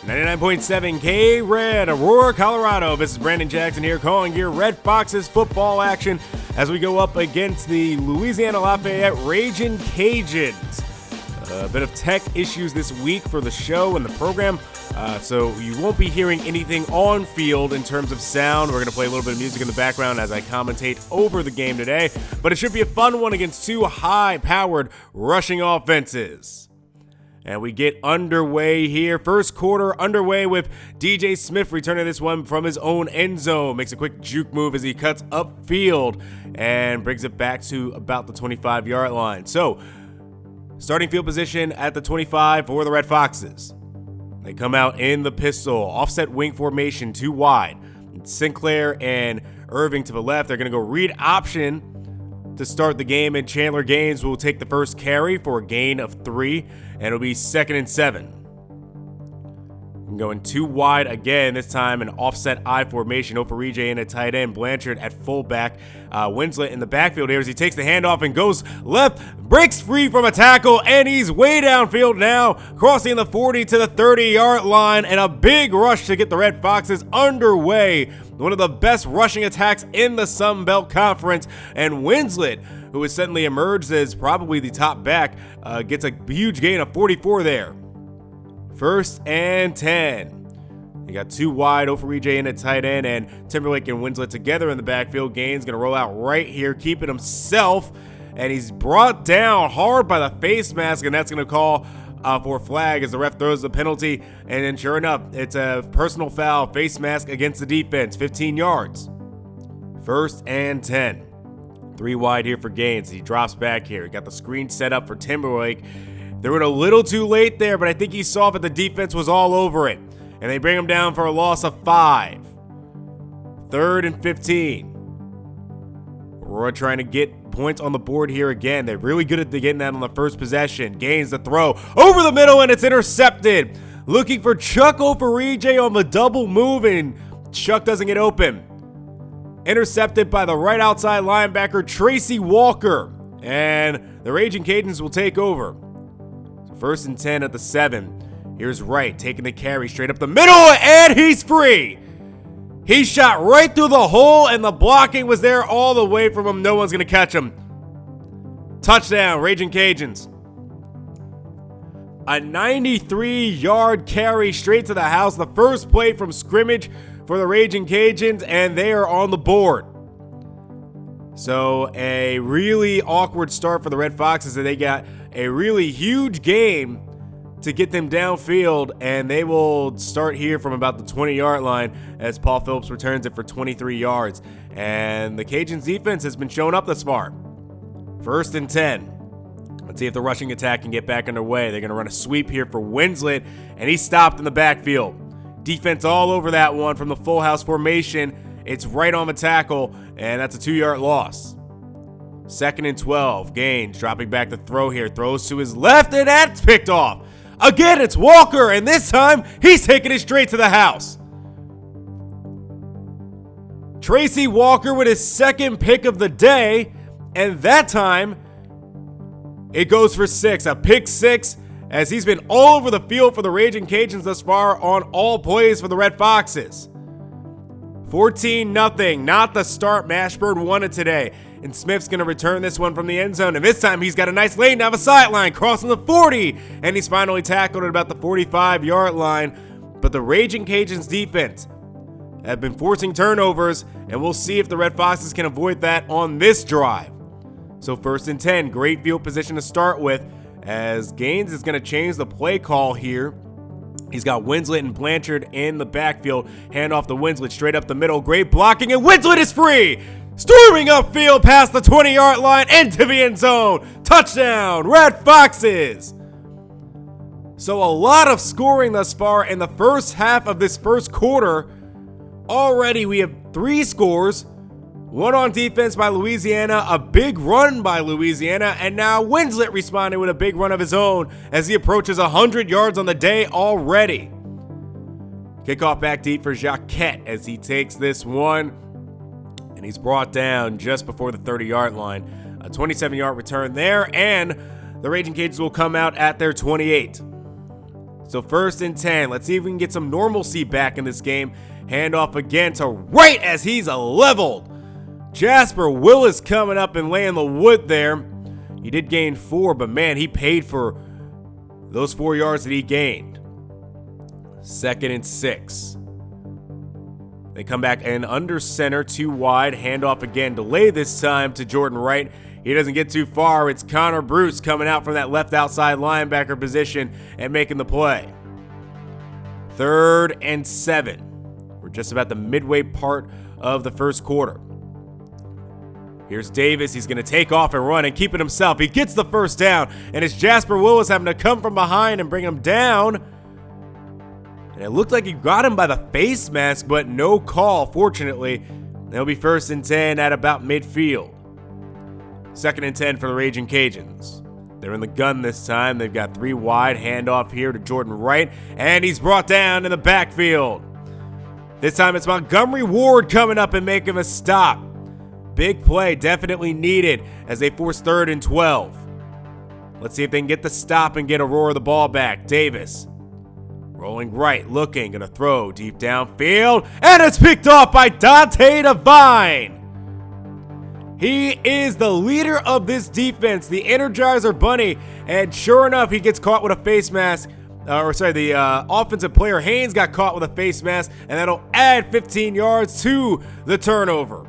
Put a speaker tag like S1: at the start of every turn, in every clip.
S1: 99.7 K-Red, Aurora, Colorado. This is Brandon Jackson here calling your Red Foxes football action as we go up against the Louisiana Lafayette Ragin' Cajuns. A bit of tech issues this week for the show and the program, so you won't be hearing anything on field in terms of sound. We're going to play a little bit of music in the background as I commentate over the game today, but it should be a fun one against two high-powered rushing offenses. And we get underway here. First quarter underway with DJ Smith returning this one from his own end zone. Makes a quick juke move as he cuts upfield and brings it back to about the 25-yard line. So, starting field position at the 25 for the Red Foxes. They come out in the pistol. Offset wing formation, two wide. Sinclair and Irving to the left. They're going to go read option to start the game, and Chandler Gaines will take the first carry for a gain of 3, and it'll be 2nd and 7. I'm going two wide again, this time an offset I formation. Ofarije in at tight end, Blanchard at fullback. Winslet in the backfield here as he takes the handoff and goes left, breaks free from a tackle, and he's way downfield now, crossing the 40 to the 30-yard line, and a big rush to get the Red Foxes underway. One of the best rushing attacks in the Sun Belt Conference, and Winslet, who has suddenly emerged as probably the top back, gets a huge gain of 44 there. 1st and 10. You got two wide, Ofarije in at tight end, and Timberlake and Winslet together in the backfield. Gaines going to roll out right here, keeping himself, and he's brought down hard by the face mask, and that's going to call for a flag as the ref throws the penalty, and then sure enough, it's a personal foul, face mask against the defense, 15 yards. 1st and 10. Three wide here for Gaines. He drops back here. He got the screen set up for Timberlake. They were a little too late there, but I think he saw that the defense was all over it, and they bring him down for a loss of 5. 3rd and 15. Aurora trying to get points on the board here again. They're really good at getting that on the first possession. Gains the throw over the middle, and it's intercepted. Looking for Chuck Ofarije on the double move, and Chuck doesn't get open. Intercepted by the right outside linebacker, Tracy Walker, and the Ragin' Cajuns will take over. So 1st and 10 at the 7. Here's Wright taking the carry straight up the middle, and he's free. He shot right through the hole, and the blocking was there all the way from him. No one's going to catch him. Touchdown, Ragin' Cajuns. A 93-yard carry straight to the house. The first play from scrimmage for the Ragin' Cajuns, and they are on the board. So a really awkward start for the Red Foxes, and they got a really huge game to get them downfield, and they will start here from about the 20-yard line as Paul Phillips returns it for 23 yards. And the Cajuns defense has been showing up thus far. 1st and 10. Let's see if the rushing attack can get back underway. They're going to run a sweep here for Winslet, and he's stopped in the backfield. Defense all over that one from the full house formation. It's right on the tackle, and that's a 2-yard loss. 2nd and 12. Gaines dropping back the throw here. Throws to his left, and that's picked off. Again, it's Walker, and this time, he's taking it straight to the house. Tracy Walker with his second pick of the day, and that time, it goes for 6. A pick 6, as he's been all over the field for the Ragin' Cajuns thus far on all plays for the Red Foxes. 14-0, not the start Mashburn wanted today. And Smith's going to return this one from the end zone. And this time he's got a nice lane down the sideline, crossing the 40. And he's finally tackled at about the 45-yard line. But the Ragin' Cajuns defense have been forcing turnovers. And we'll see if the Red Foxes can avoid that on this drive. So 1st and 10, great field position to start with, as Gaines is going to change the play call here. He's got Winslet and Blanchard in the backfield. Hand off to Winslet straight up the middle. Great blocking, and Winslet is free. Storming upfield past the 20-yard line into the end zone. Touchdown, Red Foxes. So a lot of scoring thus far in the first half of this first quarter. Already we have 3 scores. One on defense by Louisiana, a big run by Louisiana, and now Winslet responding with a big run of his own as he approaches 100 yards on the day already. Kickoff back deep for Jacquette as he takes this one, and he's brought down just before the 30-yard line. A 27-yard return there, and the Ragin' Cajuns will come out at their 28. So 1st and 10. Let's see if we can get some normalcy back in this game. Handoff again to Wright as he's leveled. Jasper Willis coming up and laying the wood there. He did gain 4, but man, he paid for those 4 yards that he gained. 2nd and 6. They come back and under center, 2 wide. Handoff again. Delay this time to Jordan Wright. He doesn't get too far. It's Connor Bruce coming out from that left outside linebacker position and making the play. 3rd and 7. We're just about the midway part of the first quarter. Here's Davis. He's going to take off and run and keep it himself. He gets the first down, and it's Jasper Willis having to come from behind and bring him down. And it looked like he got him by the face mask, but no call, fortunately. It'll be 1st and 10 at about midfield. 2nd and 10 for the Raging Cajuns. They're in the gun this time. They've got 3 wide. Handoff here to Jordan Wright, and he's brought down in the backfield. This time it's Montgomery Ward coming up and making a stop. Big play, definitely needed as they force 3rd and 12. Let's see if they can get the stop and get Aurora the ball back. Davis rolling right, looking, gonna throw deep downfield, and it's picked off by Dante Devine. He is the leader of this defense, the Energizer Bunny, and sure enough, he gets caught with a face mask. The offensive player Haynes got caught with a face mask, and that'll add 15 yards to the turnover.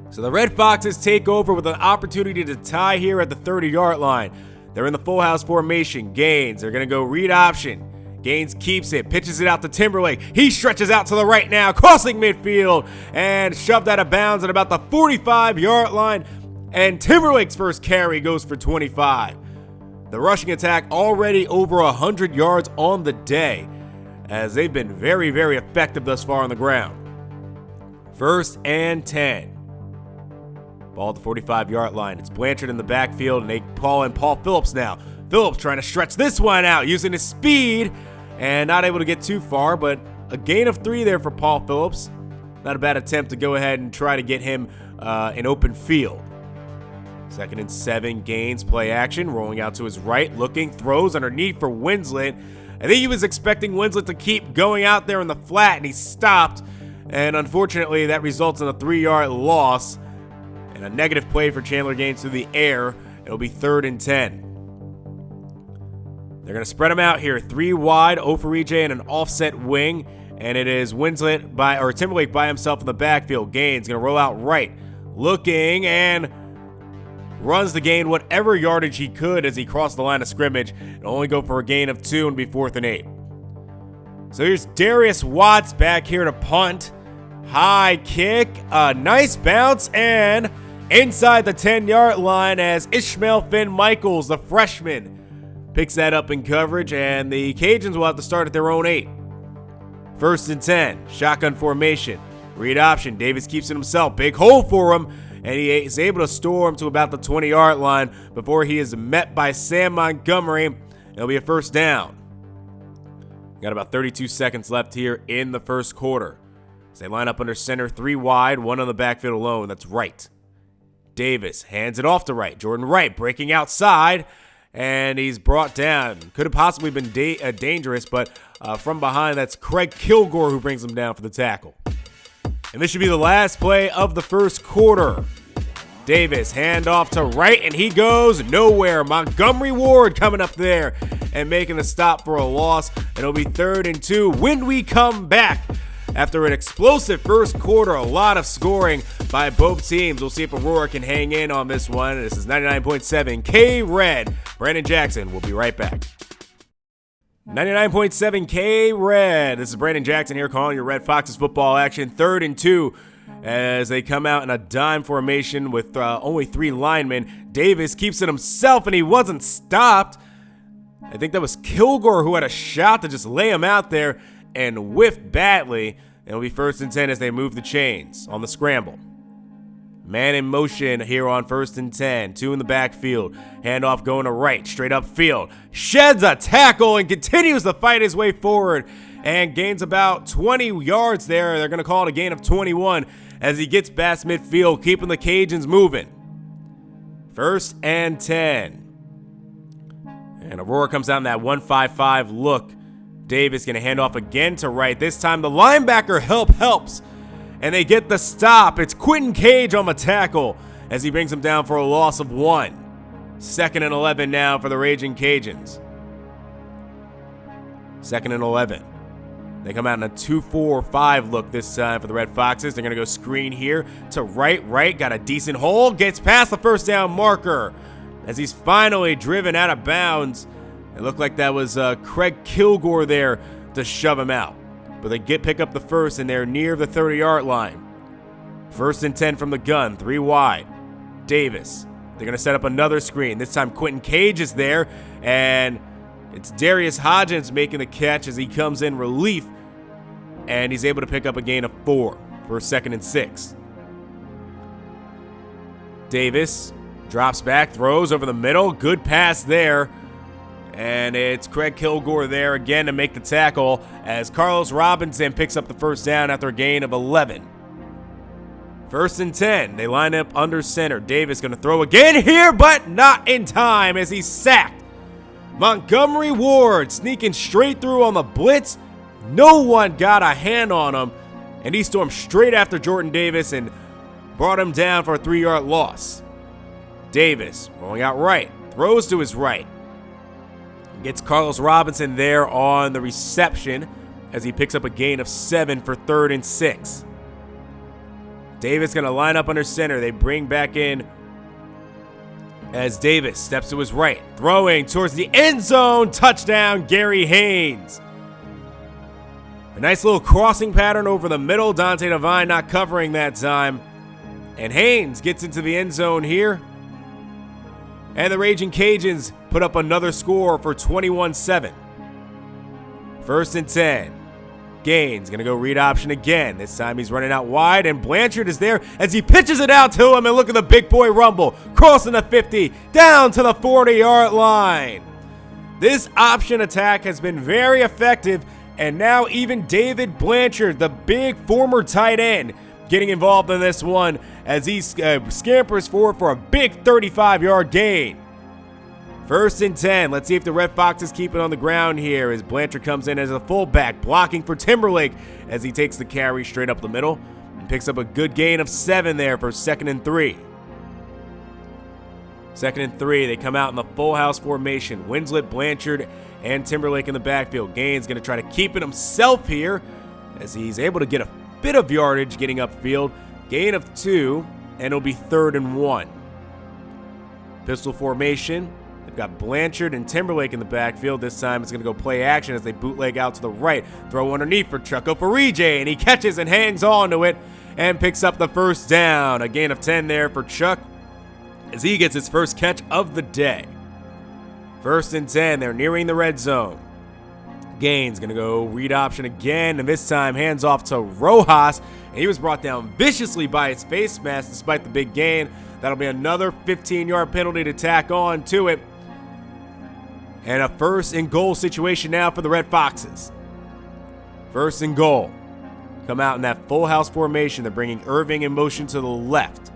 S1: So the Red Foxes take over with an opportunity to tie here at the 30-yard line. They're in the full house formation. Gaines, they're going to go read option. Gaines keeps it, pitches it out to Timberlake. He stretches out to the right now, crossing midfield, and shoved out of bounds at about the 45-yard line. And Timberlake's first carry goes for 25. The rushing attack already over 100 yards on the day, as they've been very, very effective thus far on the ground. 1st and 10. Ball at the 45-yard line. It's Blanchard in the backfield, and they call in Paul Phillips now. Phillips trying to stretch this one out using his speed, and not able to get too far, but a gain of 3 there for Paul Phillips. Not a bad attempt to go ahead and try to get him an open field. 2nd and 7, Gaines, play action, rolling out to his right, looking, throws underneath for Winslet. I think he was expecting Winslet to keep going out there in the flat, and he stopped, and unfortunately that results in a 3-yard loss. And a negative play for Chandler Gaines through the air. It'll be 3rd and 10. They're going to spread them out here. 3 wide, Oferije and an offset wing. And it is Timberlake by himself in the backfield. Gaines going to roll out right. Looking and runs to gain whatever yardage he could as he crossed the line of scrimmage. It'll only go for a gain of 2 and be 4th and 8. So here's Darius Watts back here to punt. High kick, a nice bounce, and inside the 10-yard line as Ishmael Finn-Michaels, the freshman, picks that up in coverage, and the Cajuns will have to start at their own 8. 1st and 10, shotgun formation, read option. Davis keeps it himself, big hole for him, and he is able to storm to about the 20-yard line before he is met by Sam Montgomery. It'll be a 1st down. Got about 32 seconds left here in the first quarter. As they line up under center, 3 wide, 1 on the backfield alone. That's Wright. Davis hands it off to Wright. Jordan Wright breaking outside, and he's brought down. Could have possibly been dangerous, but from behind, that's Craig Kilgore who brings him down for the tackle. And this should be the last play of the first quarter. Davis, hand off to Wright, and he goes nowhere. Montgomery Ward coming up there and making the stop for a loss. It'll be 3rd and 2 when we come back. After an explosive first quarter, a lot of scoring by both teams. We'll see if Aurora can hang in on this one. This is 99.7 K-Red. Brandon Jackson will be right back. 99.7 K-Red. This is Brandon Jackson here calling your Red Foxes football action. 3rd and 2 as they come out in a dime formation with only 3 linemen. Davis keeps it himself, and he wasn't stopped. I think that was Kilgore who had a shot to just lay him out there and whiffed badly. It'll be 1st and 10 as they move the chains on the scramble. Man in motion here on 1st and 10. 2 in the backfield. Handoff going to Wright, straight up field. Sheds a tackle and continues to fight his way forward and gains about 20 yards there. They're going to call it a gain of 21 as he gets past midfield, keeping the Cajuns moving. 1st and 10. And Aurora comes out in that 1-5-5 look. Davis going to hand off again to right. This time the linebacker helps. And they get the stop. It's Quentin Cage on the tackle as he brings him down for a loss of 1. 2nd and 11 now for the Raging Cajuns. 2nd and 11. They come out in a 2-4-5 look this time for the Red Foxes. They're going to go screen here to right. Right got a decent hole. Gets past the first down marker as he's finally driven out of bounds. It looked like that was Craig Kilgore there to shove him out. But they pick up the first, and they're near the 30-yard line. 1st and 10 from the gun, 3 wide. Davis. They're going to set up another screen. This time Quentin Cage is there, and it's Darius Hodgins making the catch as he comes in relief, and he's able to pick up a gain of 4 for 2nd and 6. Davis drops back, throws over the middle. Good pass there. And it's Craig Kilgore there again to make the tackle as Carlos Robinson picks up the first down after a gain of 11. 1st and 10. They line up under center. Davis going to throw again here, but not in time as he's sacked. Montgomery Ward sneaking straight through on the blitz. No one got a hand on him, and he stormed straight after Jordan Davis and brought him down for a 3-yard loss. Davis rolling out right. Throws to his right. Gets Carlos Robinson there on the reception as he picks up a gain of 7 for 3rd and 6. Davis going to line up under center. They bring back in as Davis steps to his right. Throwing towards the end zone. Touchdown, Gary Haynes. A nice little crossing pattern over the middle. Dante Devine not covering that time. And Haynes gets into the end zone here. And the Raging Cajuns put up another score for 21-7. 1st and 10. Gaines going to go read option again. This time he's running out wide, and Blanchard is there as he pitches it out to him. And look at the big boy rumble. Crossing the 50, down to the 40-yard line. This option attack has been very effective, and now even David Blanchard, the big former tight end, getting involved in this one as he scampers forward for a big 35-yard gain. 1st and 10. Let's see if the Red Foxes keep it on the ground here as Blanchard comes in as a fullback, blocking for Timberlake as he takes the carry straight up the middle and picks up a good gain of 7 there for 2nd and 3. 2nd and 3. They come out in the full house formation. Winslet, Blanchard, and Timberlake in the backfield. Gaines going to try to keep it himself here as he's able to get a bit of yardage getting upfield. Gain of 2, and it'll be 3rd and 1. Pistol formation. They've got Blanchard and Timberlake in the backfield. This time it's going to go play action as they bootleg out to the right. Throw underneath for Chuck Oparije, and he catches and hangs on to it and picks up the first down. A gain of 10 there for Chuck as he gets his first catch of the day. 1st and 10. They're nearing the red zone. Gaines going to go read option again, and this time hands off to Rojas, and he was brought down viciously by his face mask despite the big gain. That'll be another 15-yard penalty to tack on to it. And a 1st and goal situation now for the Red Foxes. 1st and goal. Come out in that full house formation. They're bringing Irving in motion to the left.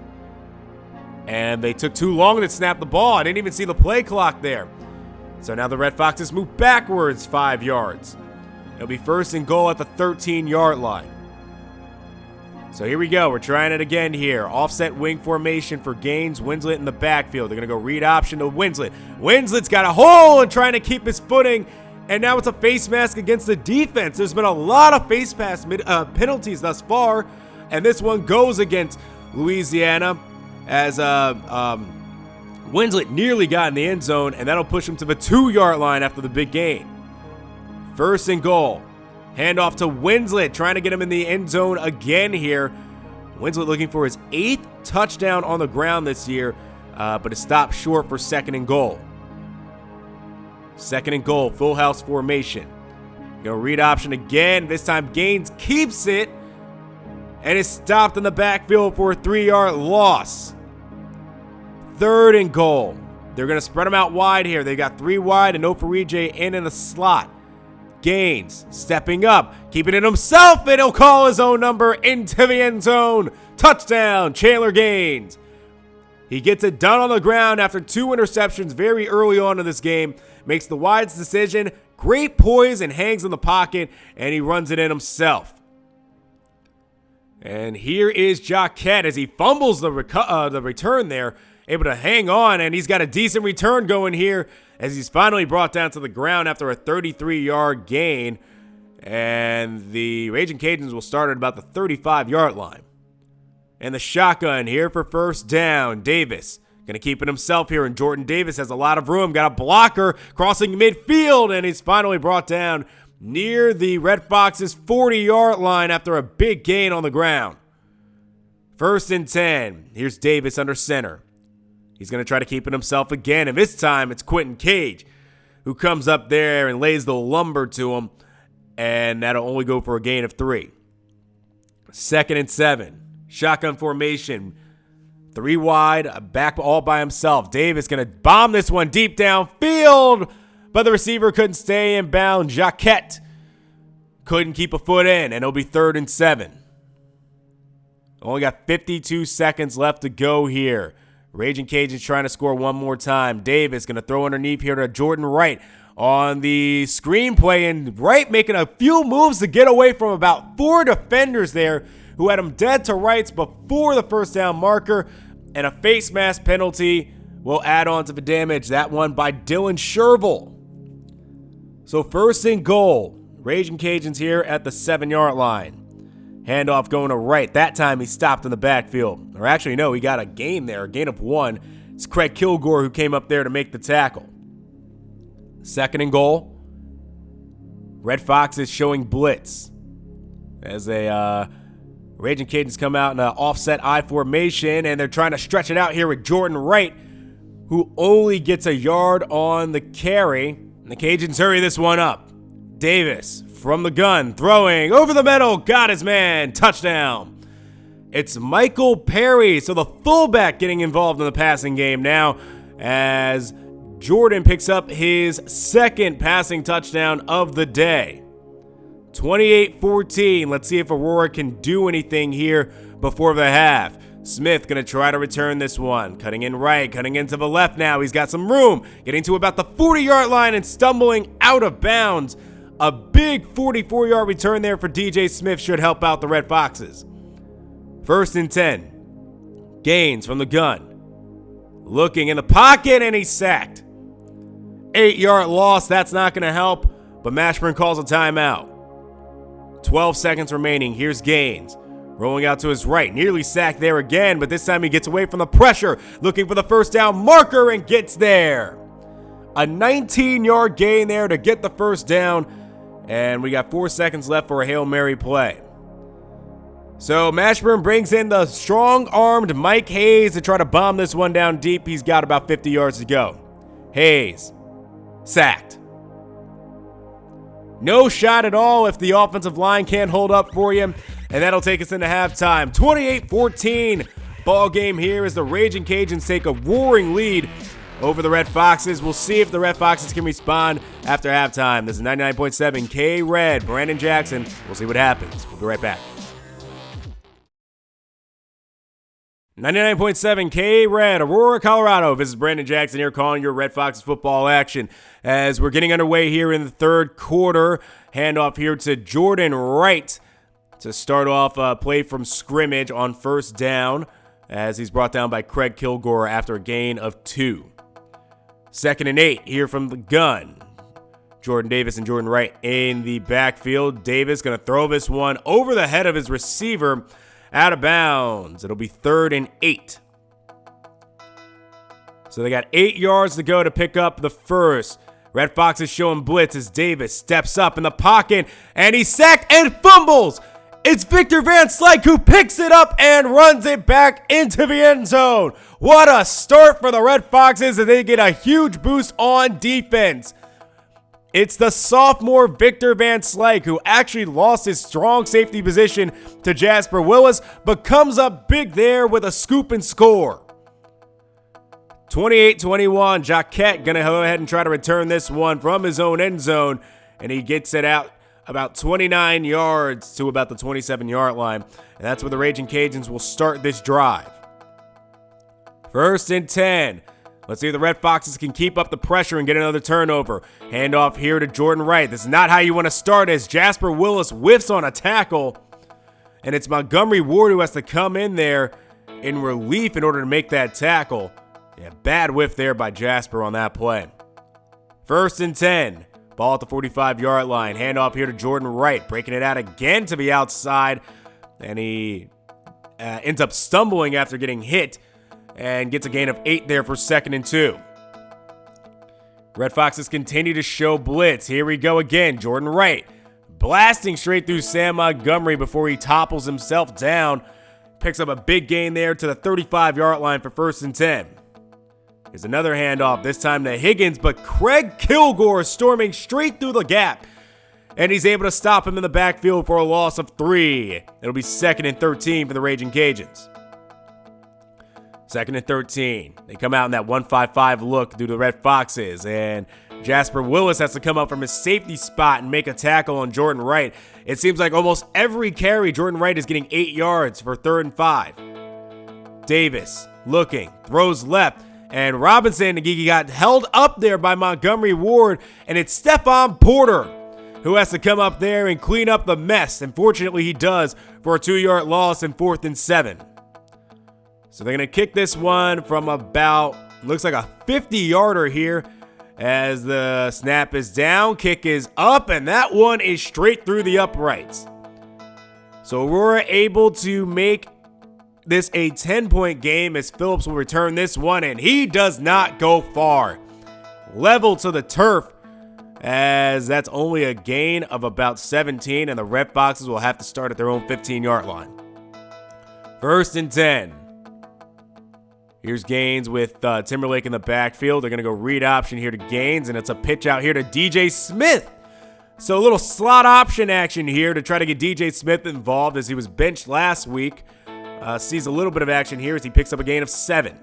S1: And they took too long to snap the ball. I didn't even see the play clock there. So now the Red Foxes move backwards 5 yards. It'll be 1st and goal at the 13-yard line. So here we go. We're trying it again here. Offset wing formation for Gaines. Winslet in the backfield. They're going to go read option to Winslet. Winslet's got a hole and trying to keep his footing. And now it's a face mask against the defense. There's been a lot of face mask penalties thus far. And this one goes against Louisiana as Winslet nearly got in the end zone. And that'll push him to the 2-yard line after the big gain. 1st and goal. Handoff to Winslet, trying to get him in the end zone again here. Winslet looking for his 8th touchdown on the ground this year, but is stopped short for 2nd and goal. 2nd and goal, full house formation. Gonna read option again. This time Gaines keeps it and is stopped in the backfield for a 3-yard loss. 3rd and goal. They're gonna spread them out wide here. They got 3 wide and Ofarije in the slot. Gaines stepping up, keeping it himself, and he'll call his own number into the end zone. Touchdown, Chandler Gaines. He gets it done on the ground after 2 interceptions very early on in this game. Makes the wise decision, great poise, and hangs in the pocket, and he runs it in himself. And here is Jacquet as he fumbles the return there, able to hang on, and he's got a decent return going here as he's finally brought down to the ground after a 33-yard gain. And the Raging Cajuns will start at about the 35-yard line. And the shotgun here for first down. Davis going to keep it himself here, and Jordan Davis has a lot of room. Got a blocker crossing midfield, and he's finally brought down near the Red Foxes' 40-yard line after a big gain on the ground. 1st and 10. Here's Davis under center. He's going to try to keep it himself again, and this time it's Quentin Cage who comes up there and lays the lumber to him, and that'll only go for a gain of 3. 2nd and 7. Shotgun formation. 3 wide, back all by himself. Davis going to bomb this one deep downfield, but the receiver couldn't stay in bounds. Jacquet couldn't keep a foot in, and it'll be 3rd and 7. Only got 52 seconds left to go here. Raging Cajuns trying to score one more time. Davis going to throw underneath here to Jordan Wright on the screenplay, and Wright making a few moves to get away from about 4 defenders there who had him dead to rights before the first down marker, and a face mask penalty will add on to the damage. That one by Dylan Sherville. So 1st and goal. Raging Cajuns here at the 7-yard line. Handoff going to Wright. That time he stopped in the backfield. Or actually, no, he got a gain there, a gain of 1. It's Craig Kilgore who came up there to make the tackle. 2nd and goal. Red Foxes showing blitz as a Raging Cajuns come out in an offset I formation, and they're trying to stretch it out here with Jordan Wright, who only gets a yard on the carry. And the Cajuns hurry this one up. Davis from the gun, throwing over the middle, got his man, touchdown. It's Michael Perry, so the fullback getting involved in the passing game now as Jordan picks up his 2nd passing touchdown of the day. 28-14. Let's see if Aurora can do anything here before the half. Smith going to try to return this one. Cutting in right, cutting into the left now. He's got some room. Getting to about the 40-yard line and stumbling out of bounds. A big 44-yard return there for DJ Smith should help out the Red Foxes. 1st and 10. Gaines from the gun. Looking in the pocket, and he's sacked. 8-yard loss. That's not going to help, but Mashburn calls a timeout. 12 seconds remaining. Here's Gaines. Rolling out to his right. Nearly sacked there again, but this time he gets away from the pressure. Looking for the first down marker and gets there. A 19-yard gain there to get the first down. And we got 4 seconds left for a Hail Mary play. So Mashburn brings in the strong-armed Mike Hayes to try to bomb this one down deep. He's got about 50 yards to go. Hayes. Sacked. No shot at all if the offensive line can't hold up for you. And that'll take us into halftime. 28-14 ball game here as the Raging Cajuns take a roaring lead over the Red Foxes. We'll see if the Red Foxes can respond after halftime. This is 99.7 K-Red. Brandon Jackson. We'll see what happens. We'll be right back. 99.7 K-Red, Aurora, Colorado. This is Brandon Jackson here calling your Red Foxes football action as we're getting underway here in the 3rd quarter. Handoff here to Jordan Wright to start off a play from scrimmage on 1st down as he's brought down by Craig Kilgore after a gain of 2. 2nd and 8 here from the gun. Jordan Davis and Jordan Wright in the backfield. Davis going to throw this one over the head of his receiver. Out of bounds. It'll be 3rd and 8. So they got 8 yards to go to pick up the first. Red Foxes showing blitz as Davis steps up in the pocket, and he's sacked and fumbles. It's Victor Van Slyke who picks it up and runs it back into the end zone. What a start for the Red Foxes as they get a huge boost on defense. It's the sophomore Victor Van Slyke who actually lost his strong safety position to Jasper Willis, but comes up big there with a scoop and score. 28-21, Jacquet going to go ahead and try to return this one from his own end zone, and he gets it out about 29 yards to about the 27-yard line, and that's where the Raging Cajuns will start this drive. First and 10. Let's see if the Red Foxes can keep up the pressure and get another turnover. Handoff here to Jordan Wright. This is not how you want to start as Jasper Willis whiffs on a tackle. And it's Montgomery Ward who has to come in there in relief in order to make that tackle. Yeah, bad whiff there by Jasper on that play. First and 10. Ball at the 45-yard line. Handoff here to Jordan Wright. Breaking it out again to the outside. And he ends up stumbling after getting hit. And gets a gain of 8 there for 2nd and 2. Red Foxes continue to show blitz. Here we go again. Jordan Wright blasting straight through Sam Montgomery before he topples himself down. Picks up a big gain there to the 35-yard line for 1st and 10. Here's another handoff, this time to Higgins, but Craig Kilgore storming straight through the gap. And he's able to stop him in the backfield for a loss of 3. It'll be 2nd and 13 for the Raging Cajuns. 2nd and 13. They come out in that 1-5-5 look due to the Red Foxes. And Jasper Willis has to come up from his safety spot and make a tackle on Jordan Wright. It seems like almost every carry, Jordan Wright is getting 8 yards for 3rd and 5. Davis looking, throws left. And Robinson got held up there by Montgomery Ward. And it's Stephon Porter who has to come up there and clean up the mess. And fortunately he does for a 2-yard loss in 4th and 7. So they're going to kick this one from about, looks like a 50-yarder here as the snap is down, kick is up, and that one is straight through the uprights. So Aurora able to make this a 10-point game as Phillips will return this one, and he does not go far. Level to the turf as that's only a gain of about 17, and the Red Foxes will have to start at their own 15-yard line. 1st and 10. Here's Gaines with Timberlake in the backfield. They're going to go read option here to Gaines, and it's a pitch out here to DJ Smith. So a little slot option action here to try to get DJ Smith involved as he was benched last week. Sees a little bit of action here as he picks up a gain of 7.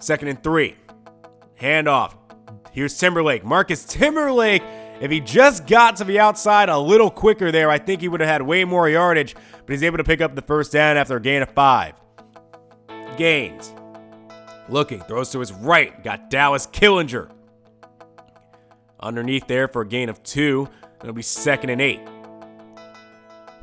S1: 2nd and 3. Handoff. Here's Timberlake. Marcus Timberlake, if he just got to the outside a little quicker there, I think he would have had way more yardage, but he's able to pick up the 1st down after a gain of 5. Gaines. Looking, throws to his right. Got Dallas Killinger underneath there for a gain of 2. It'll be 2nd and 8.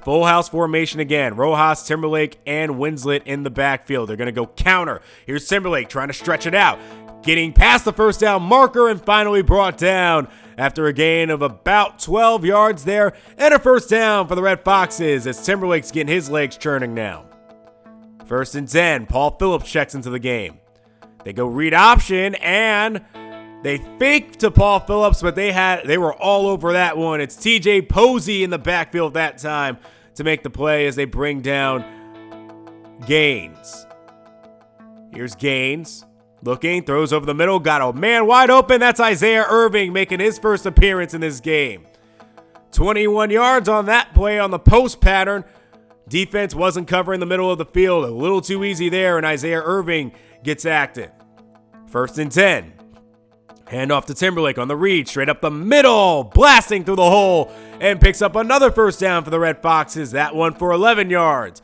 S1: Full house formation again. Rojas, Timberlake, and Winslet in the backfield. They're going to go counter. Here's Timberlake trying to stretch it out. Getting past the 1st down marker and finally brought down after a gain of about 12 yards there. And a 1st down for the Red Foxes as Timberlake's getting his legs churning now. 1st and 10. Paul Phillips checks into the game. They go read option, and they fake to Paul Phillips, but they were all over that one. It's TJ Posey in the backfield that time to make the play as they bring down Gaines. Here's Gaines. Looking, throws over the middle, got a man wide open. That's Isaiah Irving making his first appearance in this game. 21 yards on that play on the post pattern. Defense wasn't covering the middle of the field. A little too easy there, and Isaiah Irving gets active. 1st and 10. Handoff to Timberlake on the read, straight up the middle, blasting through the hole, and picks up another 1st down for the Red Foxes. That one for 11 yards.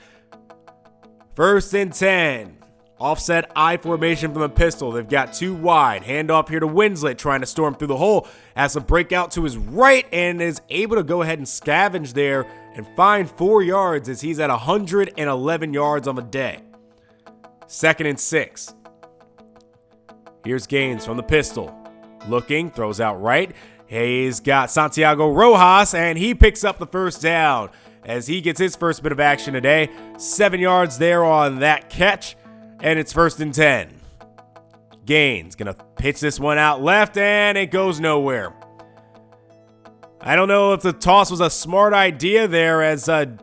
S1: 1st and 10. Offset I formation from the pistol. They've got 2 wide. Handoff here to Winslet, trying to storm through the hole. Has to break out to his right and is able to go ahead and scavenge there and find 4 yards as he's at 111 yards on the day. 2nd and 6. Here's Gaines from the pistol. Looking, throws out right. He's got Santiago Rojas, and he picks up the 1st down as he gets his first bit of action today. 7 yards there on that catch. And it's 1st and 10. Gaines going to pitch this one out left, and it goes nowhere. I don't know if the toss was a smart idea there as it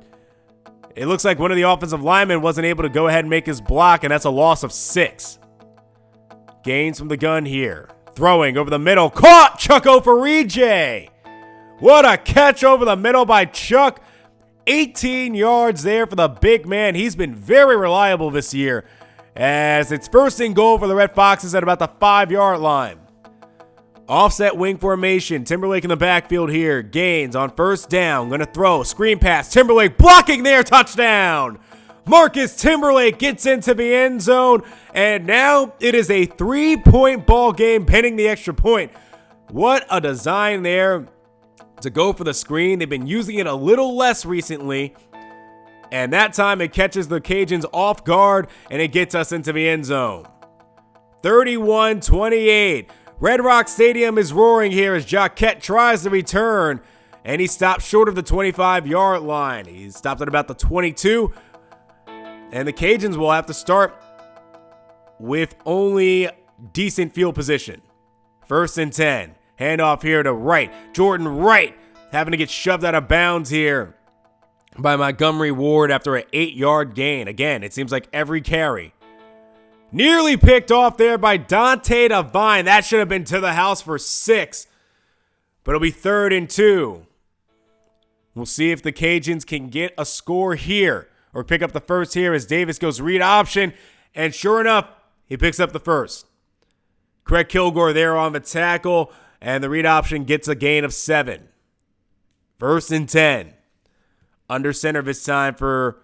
S1: looks like one of the offensive linemen wasn't able to go ahead and make his block, and that's a loss of 6. Gaines from the gun here. Throwing over the middle. Caught! Chuck Oferije! What a catch over the middle by Chuck. 18 yards there for the big man. He's been very reliable this year, as it's 1st and goal for the Red Foxes at about the 5-yard line. Offset wing formation. Timberlake in the backfield here. Gaines on 1st down. Going to throw. Screen pass. Timberlake blocking there. Touchdown. Marcus Timberlake gets into the end zone, and now it is a 3-point ball game pending the extra point. What a design there to go for the screen. They've been using it a little less recently, and that time it catches the Cajuns off guard, and it gets us into the end zone. 31-28. Red Rock Stadium is roaring here as Jacquet tries to return, and he stops short of the 25-yard line. He stopped at about the 22, and the Cajuns will have to start with only decent field position. 1st and 10. Handoff here to Wright. Jordan Wright having to get shoved out of bounds here by Montgomery Ward after an 8-yard gain. Again, it seems like every carry. Nearly picked off there by Dante Devine. That should have been to the house for 6. But it'll be 3rd and 2. We'll see if the Cajuns can get a score here or pick up the first here as Davis goes read option. And sure enough, he picks up the first. Craig Kilgore there on the tackle. And the read option gets a gain of 7. 1st and 10. Under center this time for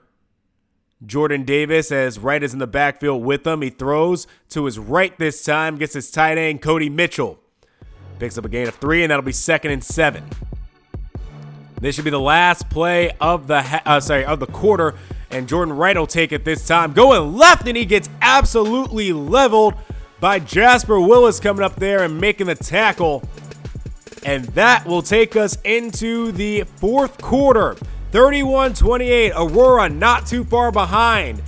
S1: Jordan Davis as Wright is in the backfield with him. He throws to his right this time. Gets his tight end, Cody Mitchell. Picks up a gain of 3, and that'll be 2nd and 7. This should be the last play of the quarter. And Jordan Wright will take it this time. Going left, and he gets absolutely leveled by Jasper Willis coming up there and making the tackle. And that will take us into the 4th quarter. 31-28. Aurora not too far behind.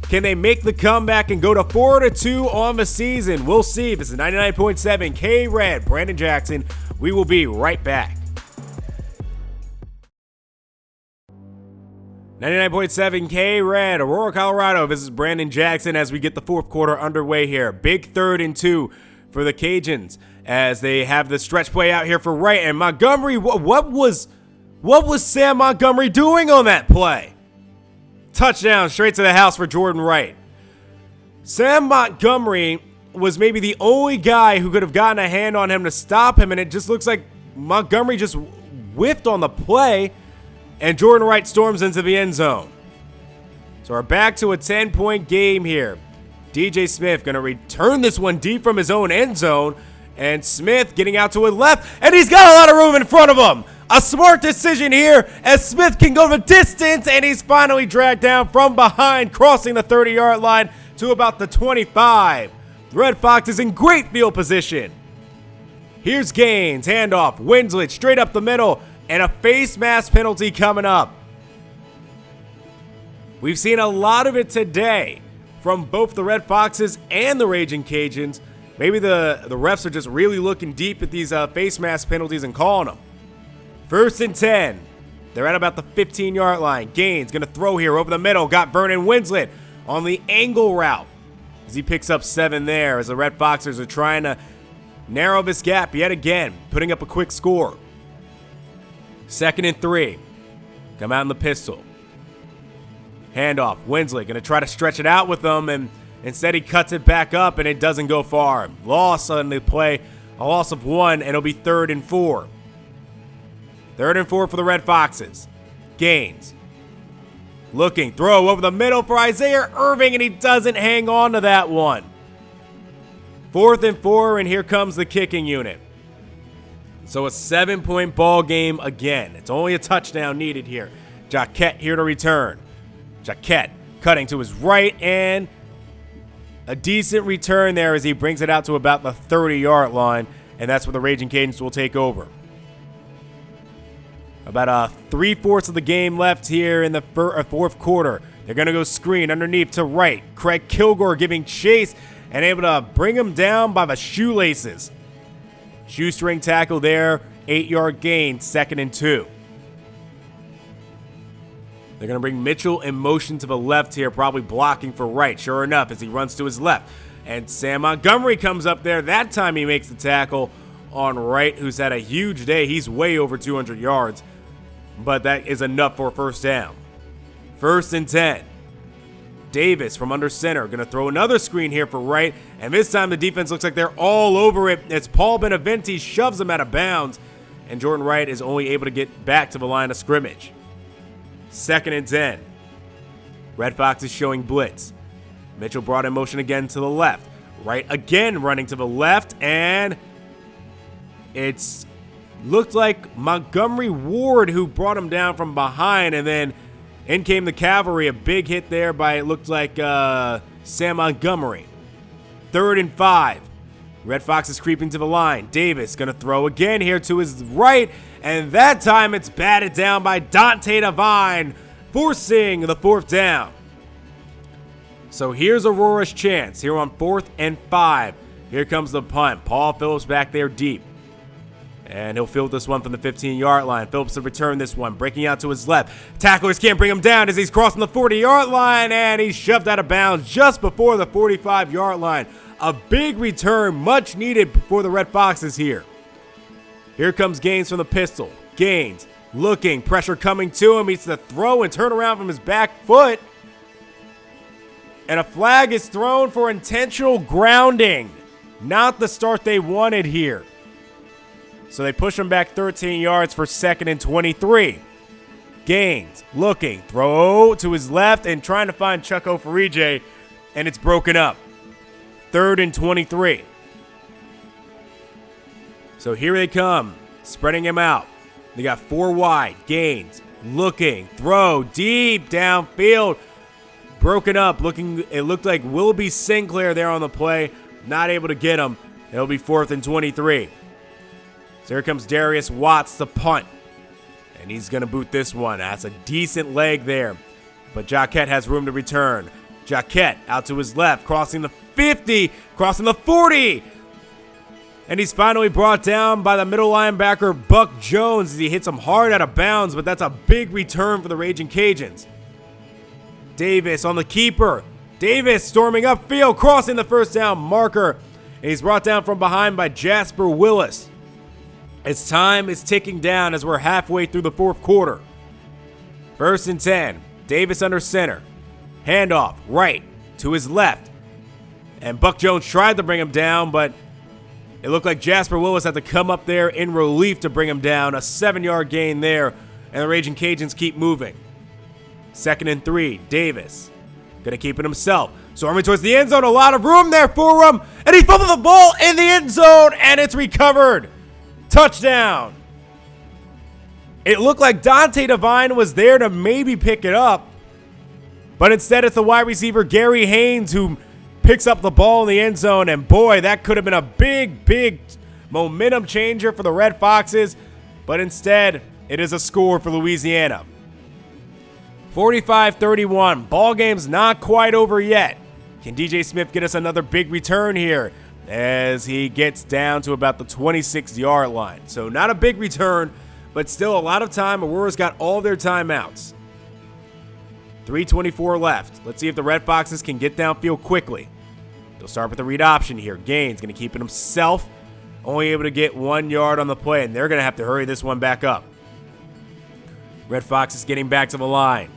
S1: Can they make the comeback and go to 4-2 on the season? We'll see. This is 99.7 K-Red. Brandon Jackson. We will be right back. 99.7 K-Red, Aurora, Colorado. This is Brandon Jackson as we get the 4th quarter underway here. Big 3rd and 2 for the Cajuns as they have the stretch play out here for Wright. And Montgomery, what was Sam Montgomery doing on that play? Touchdown straight to the house for Jordan Wright. Sam Montgomery was maybe the only guy who could have gotten a hand on him to stop him, and it just looks like Montgomery just whiffed on the play. And Jordan Wright storms into the end zone. So we're back to a 10-point game here. DJ Smith going to return this one deep from his own end zone. And Smith getting out to his left. And he's got a lot of room in front of him. A smart decision here as Smith can go the distance. And he's finally dragged down from behind, crossing the 30-yard line to about the 25. The Red Fox is in great field position. Here's Gaines. Handoff. Winslet straight up the middle. And a face mask penalty coming up. We've seen a lot of it today from both the Red Foxes and the Raging Cajuns. Maybe the refs are just really looking deep at these face mask penalties and calling them. 1st and 10. They're at about the 15-yard line. Gaines going to throw here over the middle. Got Vernon Winslet on the angle route as he picks up 7 there as the Red Foxers are trying to narrow this gap yet again, putting up a quick score. 2nd and 3. Come out in the pistol. Handoff. Winslet going to try to stretch it out with them, and instead he cuts it back up, and it doesn't go far. Loss on the play. A loss of 1, and it'll be 3rd and 4. 3rd and 4 for the Red Foxes. Gaines. Looking. Throw over the middle for Isaiah Irving, and he doesn't hang on to that one. 4th and 4, and here comes the kicking unit. So a 7-point ball game again. It's only a touchdown needed here. Jacquet here to return. Jacquet cutting to his right, and a decent return there as he brings it out to about the 30-yard line, and that's where the Raging Cajuns will take over. About 3/4 of the game left here in the 4th quarter. They're going to go screen underneath to right. Craig Kilgore giving chase and able to bring him down by the shoelaces. Shoestring tackle there, 8-yard gain, 2nd and 2. They're going to bring Mitchell in motion to the left here, probably blocking for Wright. Sure enough, as he runs to his left. And Sam Montgomery comes up there. That time he makes the tackle on Wright, who's had a huge day. He's way over 200 yards. But that is enough for a 1st down. 1st and 10. Davis from under center. Going to throw another screen here for Wright. And this time the defense looks like they're all over it. It's Paul Benavente shoves him out of bounds. And Jordan Wright is only able to get back to the line of scrimmage. 2nd and 10. Red Fox is showing blitz. Mitchell brought in motion again to the left. Right again running to the left, and it's looked like Montgomery Ward who brought him down from behind, and then in came the cavalry. A big hit there by, it looked like, Sam Montgomery. 3rd and 5. Red Fox is creeping to the line. Davis going to throw again here to his right, and that time it's batted down by Dante Devine, forcing the 4th down. So here's Aurora's chance here on 4th and 5. Here comes the punt. Paul Phillips back there deep. And he'll field this one from the 15-yard line. Phillips to return this one, breaking out to his left. Tacklers can't bring him down as he's crossing the 40-yard line, and he's shoved out of bounds just before the 45-yard line. A big return, much needed for the Red Foxes here. Here comes Gaines from the pistol. Gaines looking, pressure coming to him. He's to throw and turn around from his back foot. And a flag is thrown for intentional grounding. Not the start they wanted here. So they push him back 13 yards for 2nd and 23. Gaines looking, throw to his left and trying to find Chuck Oferije, and it's broken up. 3rd and 23. So here they come, spreading him out. They got 4 wide. Gaines looking, throw deep downfield. Broken up, it looked like Willoughby Sinclair there on the play. Not able to get him. It'll be 4th and 23. So here comes Darius Watts to punt. And he's going to boot this one. That's a decent leg there. But Jacquette has room to return. Jacquette out to his left, crossing the 50, crossing the 40. And he's finally brought down by the middle linebacker, Buck Jones, as he hits him hard out of bounds. But that's a big return for the Raging Cajuns. Davis on the keeper. Davis storming upfield, crossing the 1st down marker. And he's brought down from behind by Jasper Willis. As time is ticking down as we're halfway through the 4th quarter. 1st and 10. Davis under center. Handoff right to his left. And Buck Jones tried to bring him down, but it looked like Jasper Willis had to come up there in relief to bring him down. A 7-yard gain there, and the Raging Cajuns keep moving. 2nd and 3. Davis gonna keep it himself. Storming towards the end zone. A lot of room there for him. And he fumbled the ball in the end zone, and it's recovered. Touchdown. It looked like Dante Devine was there to maybe pick it up, but instead it's the wide receiver Gary Haynes who picks up the ball in the end zone, and boy, that could have been a big momentum changer for the Red Foxes, but instead it is a score for Louisiana. 45-31. Ball game's not quite over yet. Can DJ Smith get us another big return here as he gets down to about the 26-yard line? So not a big return, but still a lot of time. Aurora's got all their timeouts. 3:24 left. Let's see if the Red Foxes can get downfield quickly. They'll start with the read option here. Gaines going to keep it himself. Only able to get 1 yard on the play, and they're going to have to hurry this one back up. Red Foxes getting back to the line.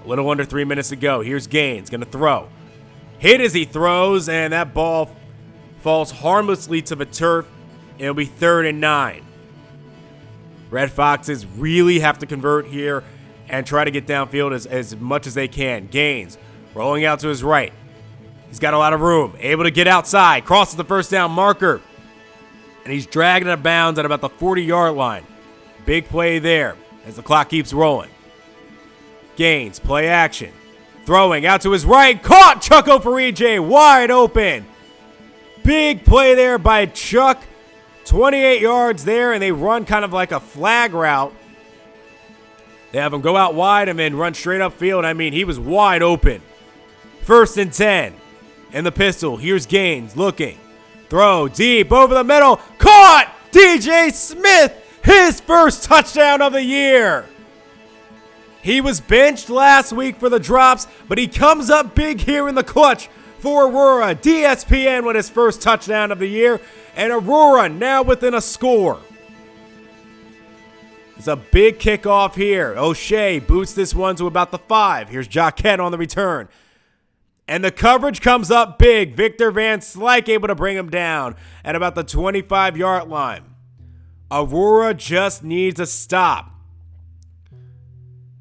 S1: A little under 3 minutes to go. Here's Gaines going to throw. Hit as he throws, and that ball falls harmlessly to the turf. It'll be 3rd and 9. Red Foxes really have to convert here and try to get downfield as much as they can. Gaines rolling out to his right. He's got a lot of room. Able to get outside. Crosses the 1st down marker. And he's dragged out of bounds at about the 40-yard line. Big play there as the clock keeps rolling. Gaines, play action. Throwing out to his right. Caught Chuck Oferije wide open. Big play there by Chuck. 28 yards there, and they run kind of like a flag route. They have him go out wide and then run straight upfield. I mean, he was wide open. 1st and 10. In the pistol, here's Gaines looking. Throw deep over the middle. Caught! DJ Smith, his first touchdown of the year. He was benched last week for the drops, but he comes up big here in the clutch for Aurora. DSPN with his first touchdown of the year, and Aurora now within a score. It's a big kickoff here. O'Shea boots this one to about the 5. Here's Jacquette on the return. And the coverage comes up big. Victor Van Slyke able to bring him down at about the 25-yard line. Aurora just needs a stop.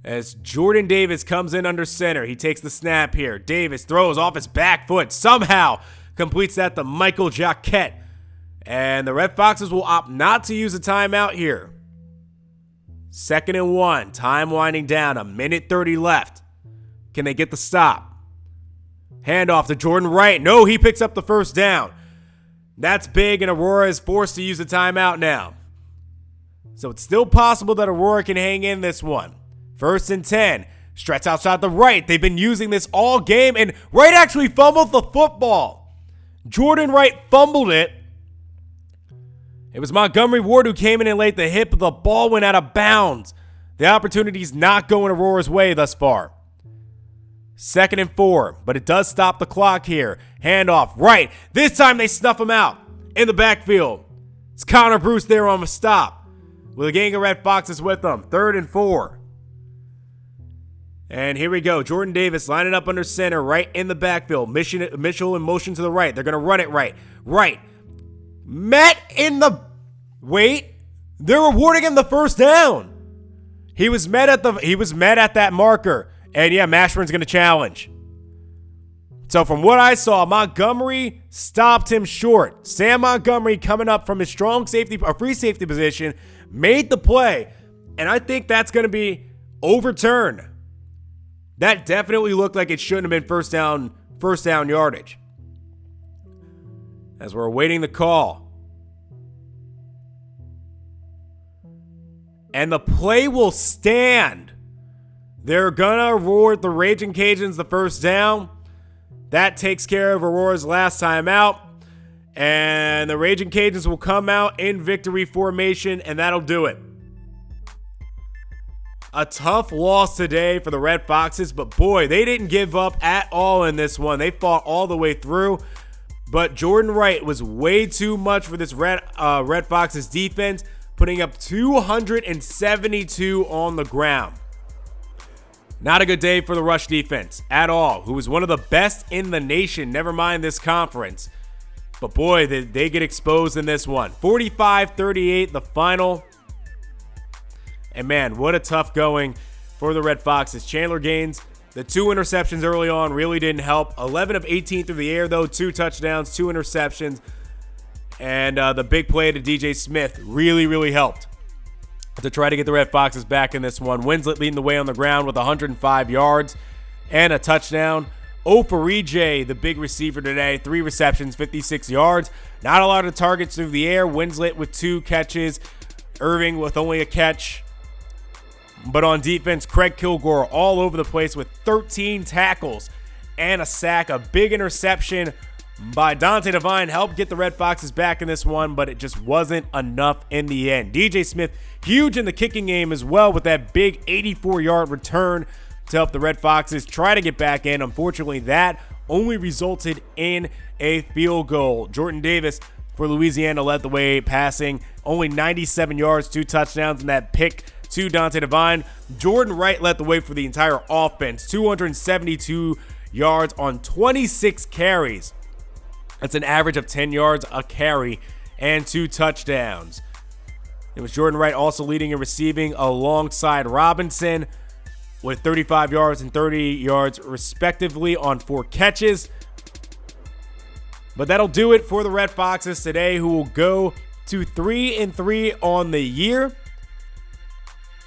S1: as Jordan Davis comes in under center. He takes the snap here. Davis throws off his back foot. Somehow completes that to Michael Jacquet. And the Red Foxes will opt not to use a timeout here. 2nd and 1. Time winding down. 1:30 left. Can they get the stop? Handoff to Jordan Wright. No, he picks up the first down. That's big, and Aurora is forced to use a timeout now. So it's still possible that Aurora can hang in this one. 1st and 10. Stretch outside the right. They've been using this all game, and Wright actually fumbled the football. Jordan Wright fumbled it. It was Montgomery Ward who came in and laid the hit, but the ball went out of bounds. The opportunity's not going Aurora's way thus far. 2nd and 4, but it does stop the clock here. Handoff, right. This time they snuff him out in the backfield. It's Connor Bruce there on the stop, with a gang of Red Foxes with them. 3rd and 4. And here we go. Jordan Davis lining up under center right in the backfield. Mitchell in motion to the right. They're going to run it right. Right. Met in the... Wait. They're rewarding him the first down. He was met at that marker. And yeah, Mashburn's going to challenge. So from what I saw, Montgomery stopped him short. Sam Montgomery coming up from his strong safety, or free safety position, made the play. And I think that's going to be overturned. That definitely looked like it shouldn't have been first down yardage. As we're awaiting the call. And the play will stand. They're gonna award the Raging Cajuns the first down. That takes care of Aurora's last time out. And the Raging Cajuns will come out in victory formation, and that'll do it. A tough loss today for the Red Foxes, but boy, they didn't give up at all in this one. They fought all the way through. But Jordan Wright was way too much for this Red Foxes defense, putting up 272 on the ground. Not a good day for the rush defense at all, who was one of the best in the nation, never mind this conference. But boy, they get exposed in this one. 45-38, the final. And man, what a tough going for the Red Foxes. Chandler Gaines, the 2 interceptions early on really didn't help. 11 of 18 through the air, though. 2 touchdowns, 2 interceptions. And the big play to DJ Smith really, really helped to try to get the Red Foxes back in this one. Winslet leading the way on the ground with 105 yards and a touchdown. Ofarije, the big receiver today, 3 receptions, 56 yards. Not a lot of targets through the air. Winslet with 2 catches. Irving with only a catch. But on defense, Craig Kilgore all over the place with 13 tackles and a sack. A big interception by Dante Devine helped get the Red Foxes back in this one, but it just wasn't enough in the end. DJ Smith, huge in the kicking game as well, with that big 84-yard return to help the Red Foxes try to get back in. Unfortunately, that only resulted in a field goal. Jordan Davis for Louisiana led the way passing. Only 97 yards, 2 touchdowns, and that pick to Dante Devine. Jordan Wright led the way for the entire offense. 272 yards on 26 carries. That's an average of 10 yards a carry and 2 touchdowns. It was Jordan Wright also leading in receiving alongside Robinson with 35 yards and 30 yards respectively on 4 catches. But that'll do it for the Red Foxes today, who will go to 3-3 on the year,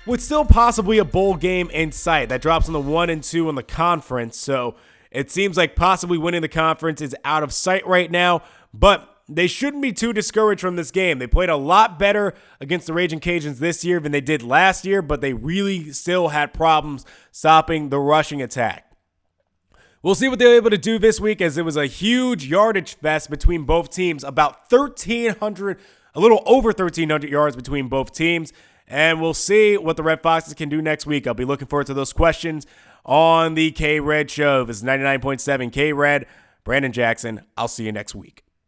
S1: with still possibly a bowl game in sight. That drops on the 1-2 on the conference, so it seems like possibly winning the conference is out of sight right now, but they shouldn't be too discouraged from this game. They played a lot better against the Raging Cajuns this year than they did last year, but they really still had problems stopping the rushing attack. We'll see what they're able to do this week, as it was a huge yardage fest between both teams. About 1,300, a little over 1,300 yards between both teams. And we'll see what the Red Foxes can do next week. I'll be looking forward to those questions on the K-Red Show. This is 99.7 K-Red. Brandon Jackson. I'll see you next week.